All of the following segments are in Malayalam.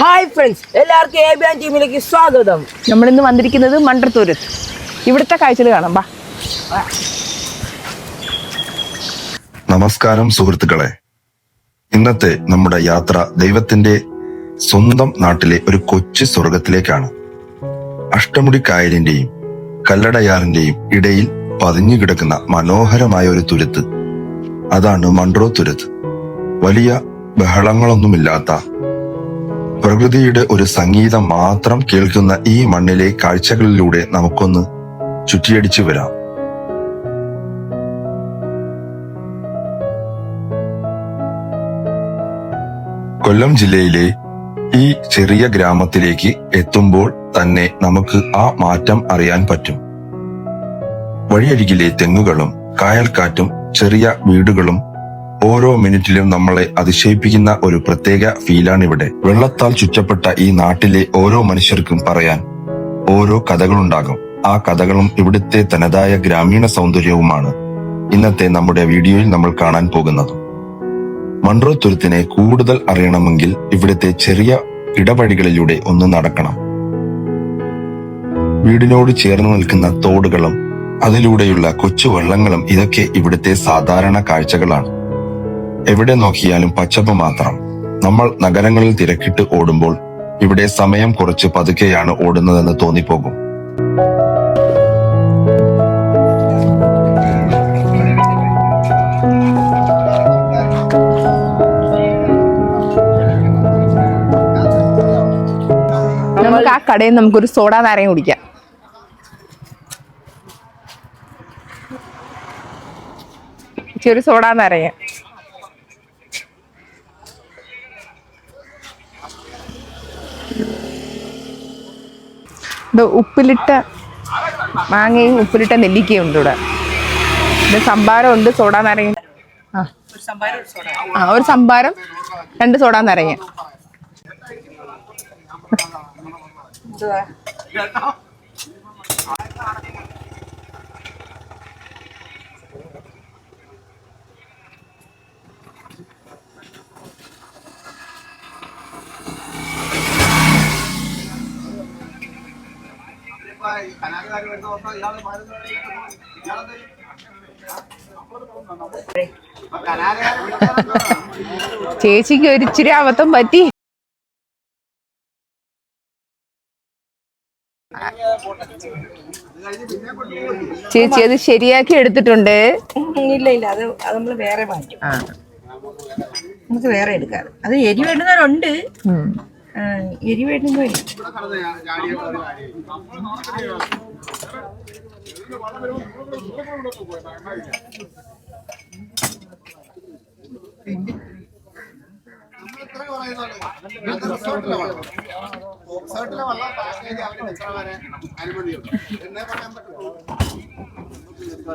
ഹായ് ഫ്രണ്ട്സ്, എല്ലാവർക്കും ABN ടീമിലേക്ക് സ്വാഗതം. നമ്മളിന്ന് വന്നിരിക്കുന്നത് മൺട്രോത്തുരുത്ത്. ഇവിടുത്തെ കാഴ്ചകൾ കാണാം. ബാ. നമസ്കാരം സുഹൃത്തുക്കളെ. ഇന്നത്തെ നമ്മുടെ യാത്ര ദൈവത്തിന്റെ സ്വന്തം നാട്ടിലെ ഒരു കൊച്ചു സ്വർഗത്തിലേക്കാണ്. അഷ്ടമുടി കായലിന്റെയും കല്ലടയാറിന്റെയും ഇടയിൽ പതിഞ്ഞു കിടക്കുന്ന മനോഹരമായ ഒരു തുരുത്ത്. അതാണ് മൺട്രോത്തുരുത്ത്. വലിയ ബഹളങ്ങളൊന്നുമില്ലാത്ത പ്രകൃതിയുടെ ഒരു സംഗീതം മാത്രം കേൾക്കുന്ന ഈ മണ്ണിലെ കാഴ്ചകളിലൂടെ നമുക്കൊന്ന് ചുറ്റിയടിച്ചു വരാം. കൊല്ലം ജില്ലയിലെ ഈ ചെറിയ ഗ്രാമത്തിലേക്ക് എത്തുമ്പോൾ തന്നെ നമുക്ക് ആ മാറ്റം അറിയാൻ പറ്റും. വഴിയരികിലെ തെങ്ങുകളും കായൽക്കാറ്റും ചെറിയ വീടുകളും ഓരോ മിനിറ്റിലും നമ്മളെ അതിശയിപ്പിക്കുന്ന ഒരു പ്രത്യേക ഫീലാണിവിടെ. വെള്ളത്താൽ ചുറ്റപ്പെട്ട ഈ നാട്ടിലെ ഓരോ മനുഷ്യർക്കും പറയാൻ ഓരോ കഥകളുണ്ടാകും. ആ കഥകളും ഇവിടുത്തെ തനതായ ഗ്രാമീണ സൗന്ദര്യവുമാണ് ഇന്നത്തെ നമ്മുടെ വീഡിയോയിൽ നമ്മൾ കാണാൻ പോകുന്നത്. മൺട്രോത്തുരുത്തിനെ കൂടുതൽ അറിയണമെങ്കിൽ ഇവിടുത്തെ ചെറിയ ഇടവഴികളിലൂടെ ഒന്ന് നടക്കണം. വീടിനോട് ചേർന്ന് നിൽക്കുന്ന തോടുകളും അതിലൂടെയുള്ള കൊച്ചു വെള്ളങ്ങളും ഇതൊക്കെ ഇവിടുത്തെ സാധാരണ കാഴ്ചകളാണ്. എവിടെ നോക്കിയാലും പച്ചപ്പ് മാത്രം. നമ്മൾ നഗരങ്ങളിൽ തിരക്കിട്ട് ഓടുമ്പോൾ ഇവിടെ സമയം കുറച്ച് പതുക്കെയാണ് ഓടുന്നതെന്ന് തോന്നിപ്പോകും. നമുക്ക് ആ കടയിൽ നമുക്കൊരു സോഡാ നാരങ്ങ കുടിക്കാം. ചെറിയ സോഡാ നാരങ്ങ. ഇത് ഉപ്പിലിട്ട മാങ്ങയും ഉപ്പിലിട്ട നെല്ലിക്കയും ഉണ്ട് ഇവിടെ. ഇത് സംഭാരം ഉണ്ട്, സോഡാ നാരങ്ങ. ഒരു സംഭാരം, 2 സോഡാ നാരങ്ങ. ചേച്ചിക്ക് ഒരിച്ചിരി അബദ്ധം പറ്റി. ചേച്ചി അത് ശരിയാക്കി എടുത്തിട്ടുണ്ട്. ഇല്ല, അത് നമ്മൾ വേറെ മാറ്റും. നമുക്ക് വേറെ എടുക്കാം. അത് എരിവേണ്ടുന്നവരുണ്ട്, എരിവേണ്ടുന്നവര്.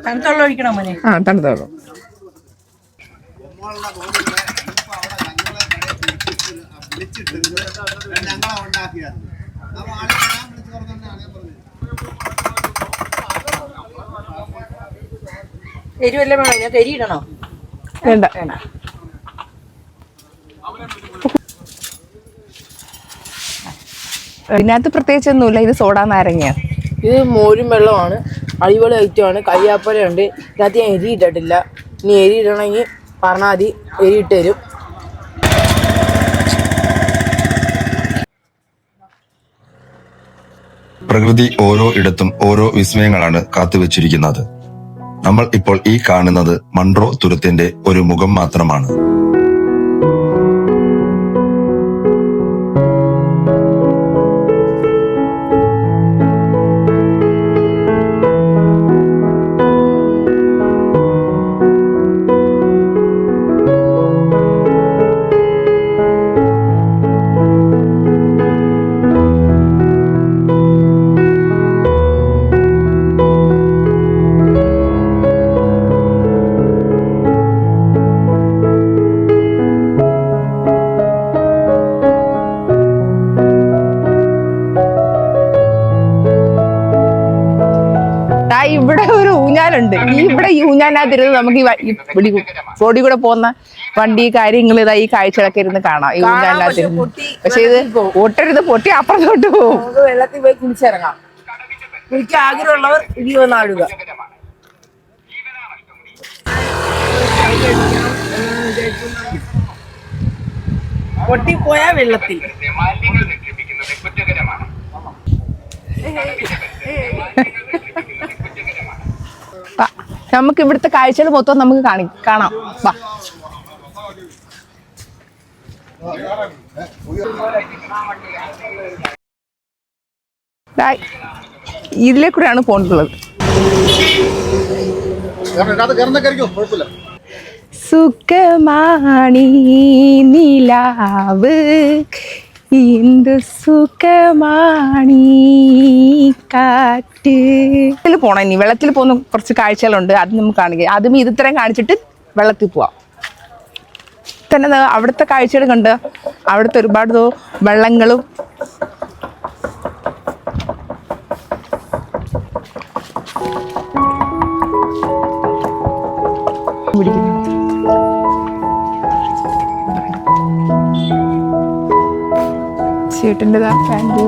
തണുത്തുള്ള ഒഴിക്കണോ മോനെ? തണുത്തോളൂ. എരിവല്ലേ വേണോ? ഇതിനകത്ത് എരി ഇടണോ? വേണ്ട. ഇതിനകത്ത് പ്രത്യേകിച്ചൊന്നുമില്ല. ഇത് സോഡാ നാരങ്ങ. ഇത് മോരും വെള്ളമാണ്. അടിപൊളി ഐറ്റമാണ്. കരിയാപ്പലയുണ്ട്. ഇതിനകത്ത് ഞാൻ എരി ഇട്ടിട്ടില്ല. ഇനി എരി ഇടണമെങ്കിൽ പറഞ്ഞാൽ മതി, എരി ഇട്ട് തരും. പ്രകൃതി ഓരോ ഇടത്തും ഓരോ വിസ്മയങ്ങളാണ് കാത്തുവച്ചിരിക്കുന്നത്. നമ്മൾ ഇപ്പോൾ ഈ കാണുന്നത് മൺട്രോത്തുരുത്തിന്റെ ഒരു മുഖം മാത്രമാണ്. ഇവിടെ ഒരു ഊഞ്ഞാൽ ഊഞ്ഞാലുണ്ട്. ഇവിടെ ഈ ഊഞ്ഞാലിനകത്തിരുന്ന് നമുക്ക് ഈ റോഡിൽ കൂടെ പോകുന്ന വണ്ടി കാര്യങ്ങൾ ഇതാ ഈ കാഴ്ചകളൊക്കെ ഇരുന്ന് കാണാം ഈ ഊഞ്ഞാലിനകത്തിരുന്ന്. പക്ഷെ ഇത് പൊട്ടരുത്, പൊട്ടി അപ്പുറത്തോട്ട് പോകും. വെള്ളത്തിൽ പോയി കുളിച്ചിറങ്ങാം. കുളിക്കാൻ ആഗ്രഹമുള്ളവർ ഇടി വന്നാടുക. പൊട്ടിപ്പോയ വെള്ളത്തിൽ നമുക്ക് ഇവിടുത്തെ കാഴ്ചകൾ മൊത്തം നമുക്ക് കാണാം. വാ. ഇതിലേ കൂടെയാണ് പോയിട്ടുള്ളത്. സുഖമാണി നിലാവ് എന്ത് സുഖമാണി കാറ്റ്. പോണം. ഇനി വെള്ളത്തിൽ പോകുന്ന കുറച്ച് കാഴ്ചകളുണ്ട്, അത് നമുക്ക് കാണുക. ആദ്യം ഇത്രയും കാണിച്ചിട്ട് വെള്ളത്തിൽ പോവാം. തന്നെ അവിടുത്തെ കാഴ്ചകൾ കണ്ട് അവിടുത്തെ ഒരുപാട് വെള്ളങ്ങളും ചേട്ടൻ്റെതാ പാൻറ്.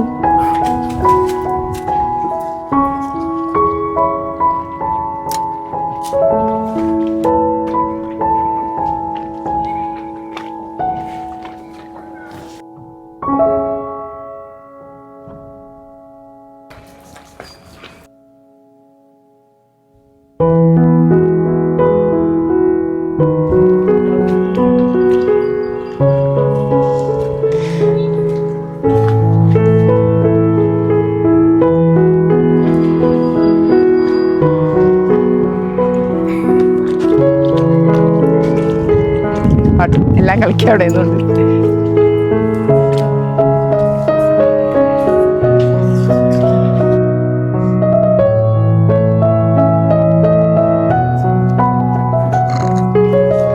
എല്ലാം കളിക്കാൻ അവിടെ നിന്നുണ്ട്.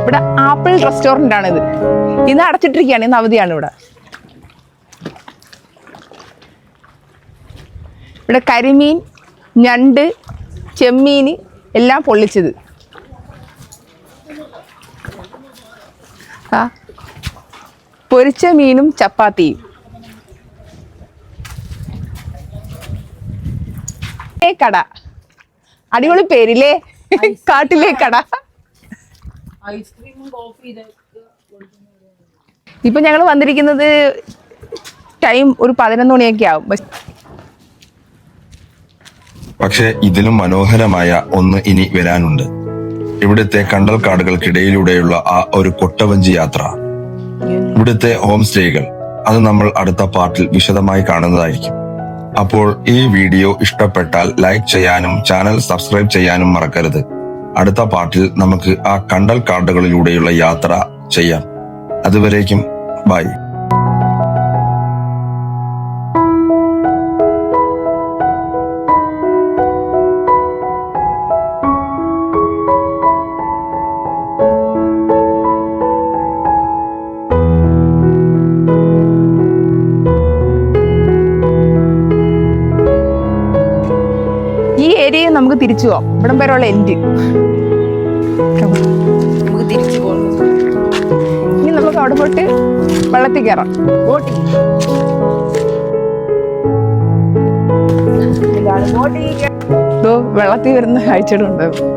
ഇവിടെ ആപ്പിൾ റെസ്റ്റോറന്റ് ആണിത്. ഇന്ന് അടച്ചിട്ടിരിക്കുകയാണ്, ഇന്ന് അവധിയാണ്. ഇവിടെ കരിമീൻ, ഞണ്ട്, ചെമ്മീൻ എല്ലാം പൊള്ളിച്ചത്. പൊരിച്ച മീനും ചപ്പാത്തിയും. കട, അടിപൊളി പേരില്ലേ, കാട്ടിലെ കട. ഇപ്പൊ ഞങ്ങൾ വന്നിരിക്കുന്നത് ടൈം ഒരു 11 മണിയൊക്കെ ആവും. പക്ഷെ ഇതിലും മനോഹരമായ ഒന്ന് ഇനി വരാനുണ്ട്. ഇവിടുത്തെ കണ്ടൽക്കാടുകൾക്കിടയിലൂടെയുള്ള ആ ഒരു കൊട്ടവഞ്ചി യാത്ര, ഇവിടുത്തെ ഹോം സ്റ്റേകൾ, അത് നമ്മൾ അടുത്ത പാർട്ടിൽ വിശദമായി കാണുന്നതായിരിക്കും. അപ്പോൾ ഈ വീഡിയോ ഇഷ്ടപ്പെട്ടാൽ ലൈക്ക് ചെയ്യാനും ചാനൽ സബ്സ്ക്രൈബ് ചെയ്യാനും മറക്കരുത്. അടുത്ത പാർട്ടിൽ നമുക്ക് ആ കണ്ടൽക്കാടുകളിലൂടെയുള്ള യാത്ര ചെയ്യാം. അതുവരേക്കും ബൈ. ഈ ഏരിയ നമുക്ക് തിരിച്ചു പോവാം. ഇവിടം വരെയുള്ള എൻഡ് നമുക്ക് തിരിച്ചു പോകുന്നു. ഇനി നമുക്ക് അവിടെ പോയിട്ട് വെള്ളത്തിൽ കയറാം. വെള്ളത്തിൽ വരുന്ന കാഴ്ചകളുണ്ടാവും.